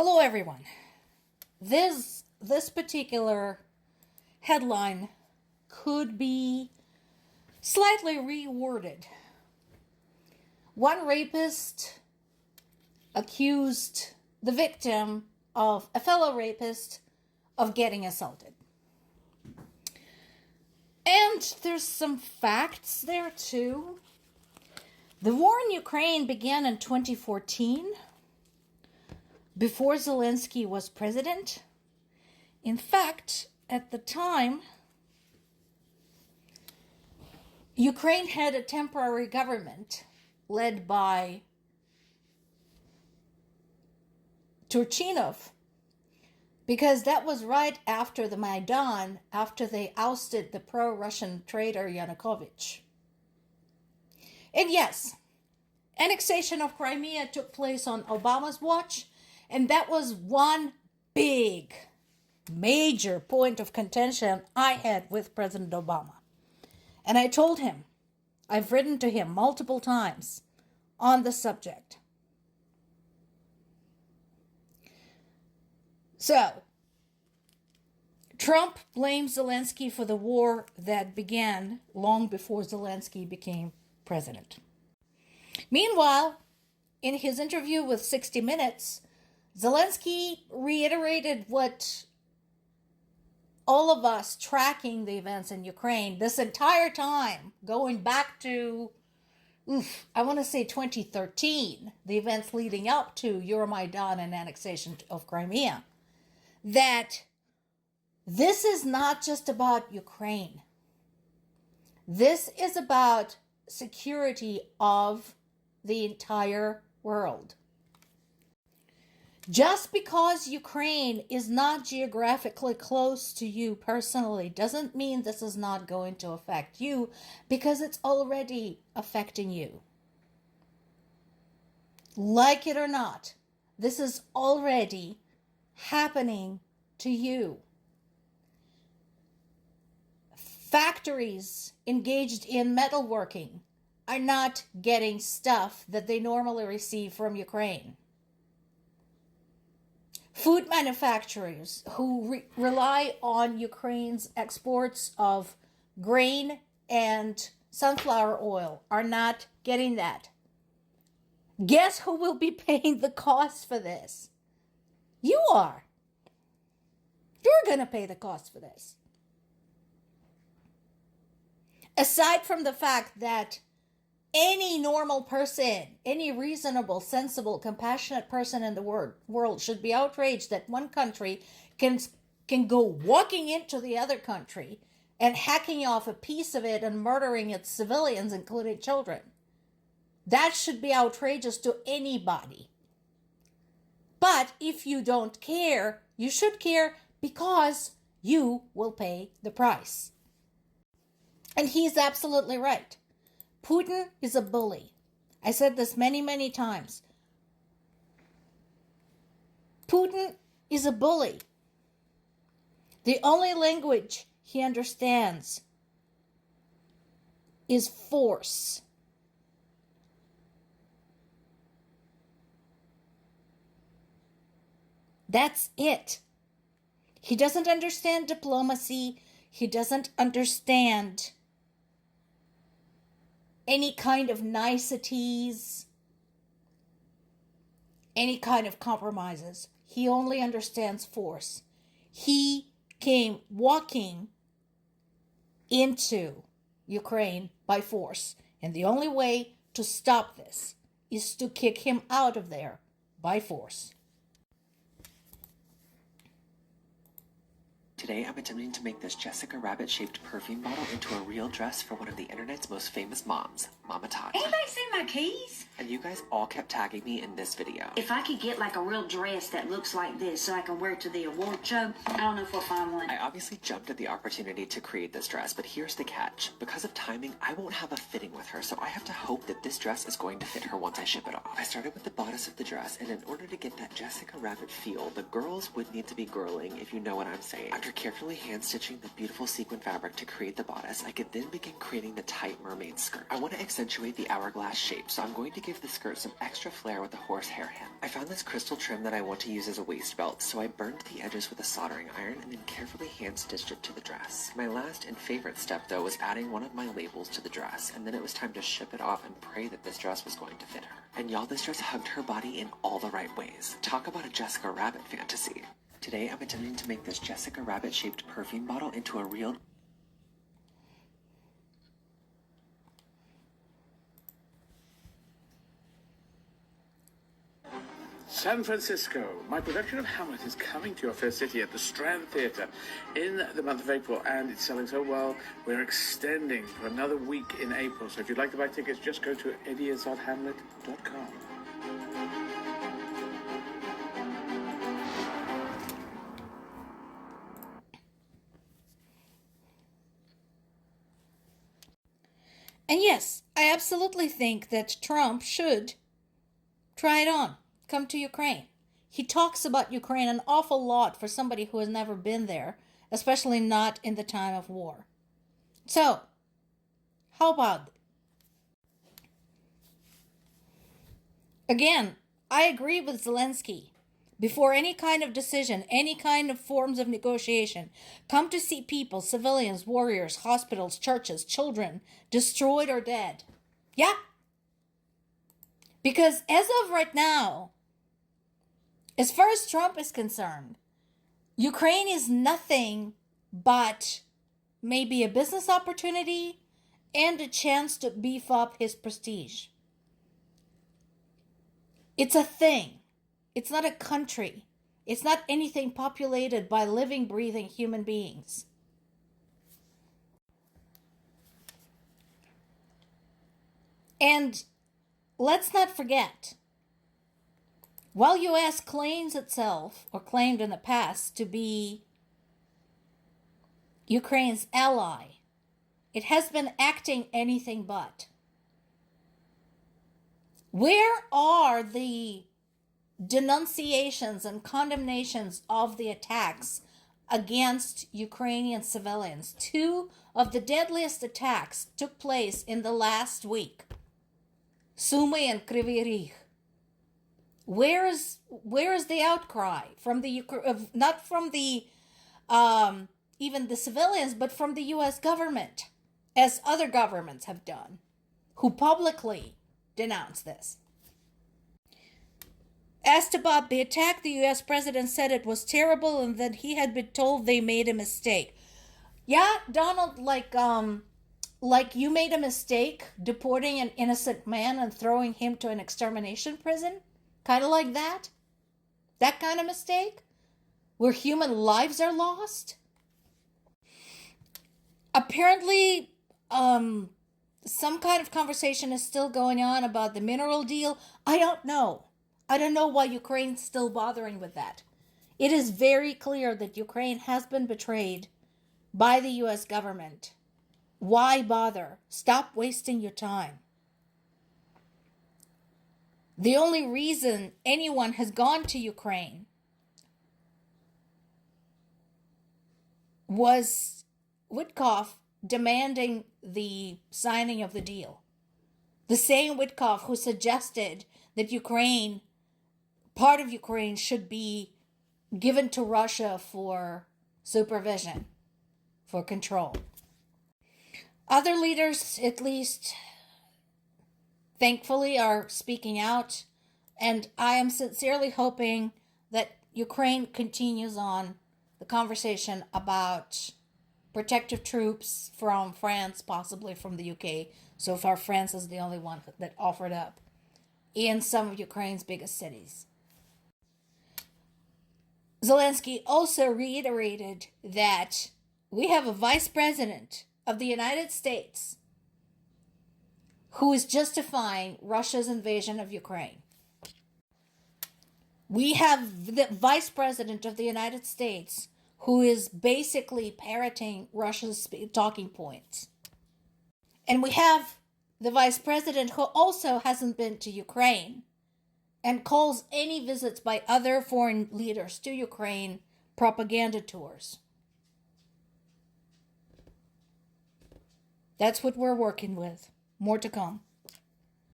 Hello, everyone. This particular headline could be slightly reworded. One rapist accused the victim of a fellow rapist of getting assaulted. And there's some facts there too. The war in Ukraine began in 2014, before Zelensky was president. In fact, at the time, Ukraine had a temporary government led by Turchinov, because that was right after the Maidan, after they ousted the pro-Russian traitor Yanukovych. And yes, annexation of Crimea took place on Obama's watch, and that was one big, major point of contention I had with President Obama. And I told him, I've written to him multiple times on the subject. So, Trump blames Zelensky for the war that began long before Zelensky became president. Meanwhile, in his interview with 60 Minutes, Zelensky reiterated what all of us tracking the events in Ukraine this entire time, going back to, I want to say 2013, the events leading up to Euromaidan and annexation of Crimea, that this is not just about Ukraine. This is about security of the entire world. Just because Ukraine is not geographically close to you personally doesn't mean this is not going to affect you, because it's already affecting you. Like it or not, this is already happening to you. Factories engaged in metalworking are not getting stuff that they normally receive from Ukraine. Food manufacturers who rely on Ukraine's exports of grain and sunflower oil are not getting that. Guess who will be paying the cost for this? You are. You're going to pay the cost for this. Aside from the fact that any normal person, any reasonable, sensible, compassionate person in the world should be outraged that one country can go walking into the other country and hacking off a piece of it and murdering its civilians, including children. That should be outrageous to anybody. But if you don't care, you should care, because you will pay the price. And he's absolutely right. Putin is a bully. I said this many, many times. Putin is a bully. The only language he understands is force. That's it. He doesn't understand diplomacy. He doesn't understand any kind of niceties, any kind of compromises. He only understands force. He came walking into Ukraine by force. And the only way to stop this is to kick him out of there by force. Today I'm attempting to make this Jessica Rabbit-shaped perfume bottle into a real dress for one of the internet's most famous moms, Mama Todd. Anybody seen my keys? And you guys all kept tagging me in this video. If I could get like a real dress that looks like this so I can wear it to the award show, I don't know if we'll find one. I obviously jumped at the opportunity to create this dress, but here's the catch. Because of timing, I won't have a fitting with her, so I have to hope that this dress is going to fit her once I ship it off. I started with the bodice of the dress, and in order to get that Jessica Rabbit feel, the girls would need to be girling, if you know what I'm saying. After carefully hand-stitching the beautiful sequin fabric to create the bodice, I could then begin creating the tight mermaid skirt. I want to accentuate the hourglass shape, so I'm going to give the skirt some extra flair with a horsehair hem. I found this crystal trim that I want to use as a waist belt, so I burned the edges with a soldering iron and then carefully hand-stitched it to the dress. My last and favorite step, though, was adding one of my labels to the dress, and then it was time to ship it off and pray that this dress was going to fit her. And y'all, this dress hugged her body in all the right ways. Talk about a Jessica Rabbit fantasy. Today, I'm attempting to make this Jessica Rabbit-shaped perfume bottle into a real... San Francisco. My production of Hamlet is coming to your first city at the Strand Theatre in the month of April, and it's selling so well, we're extending for another week in April. So if you'd like to buy tickets, just go to idiots.hamlet.com. And yes, I absolutely think that Trump should try it on. Come to Ukraine. He talks about Ukraine an awful lot for somebody who has never been there, especially not in the time of war. So, how about it? Again, I agree with Zelensky. Before any kind of decision, any kind of forms of negotiation, come to see people, civilians, warriors, hospitals, churches, children, destroyed or dead. Yeah. Because as of right now, as far as Trump is concerned, Ukraine is nothing but maybe a business opportunity and a chance to beef up his prestige. It's a thing. It's not a country. It's not anything populated by living, breathing human beings. And let's not forget, while U.S. claims itself, or claimed in the past, to be Ukraine's ally, it has been acting anything but. Where are the denunciations and condemnations of the attacks against Ukrainian civilians? 2 of the deadliest attacks took place in the last week. Sumy and Kryvyi Rih. Where is the outcry from the not from the even the civilians, but from the U.S. government, as other governments have done, who publicly denounce this? Asked about the attack, the U.S. president said it was terrible and that he had been told they made a mistake. Yeah, Donald, like you made a mistake deporting an innocent man and throwing him to an extermination prison? Kind of like that? That kind of mistake? Where human lives are lost? Apparently, some kind of conversation is still going on about the mineral deal. I don't know. I don't know why Ukraine's still bothering with that. It is very clear that Ukraine has been betrayed by the U.S. government. Why bother? Stop wasting your time. The only reason anyone has gone to Ukraine was Witkoff demanding the signing of the deal. The same Witkoff who suggested that Ukraine, part of Ukraine, should be given to Russia for supervision, for control. Other leaders, at least, thankfully, are speaking out, and I am sincerely hoping that Ukraine continues on the conversation about protective troops from France, possibly from the UK. So far, France is the only one that offered up in some of Ukraine's biggest cities. Zelensky also reiterated that we have a vice president of the United States who is justifying Russia's invasion of Ukraine. We have the vice president of the United States who is basically parroting Russia's talking points. And we have the vice president who also hasn't been to Ukraine and calls any visits by other foreign leaders to Ukraine propaganda tours. That's what we're working with. More to come.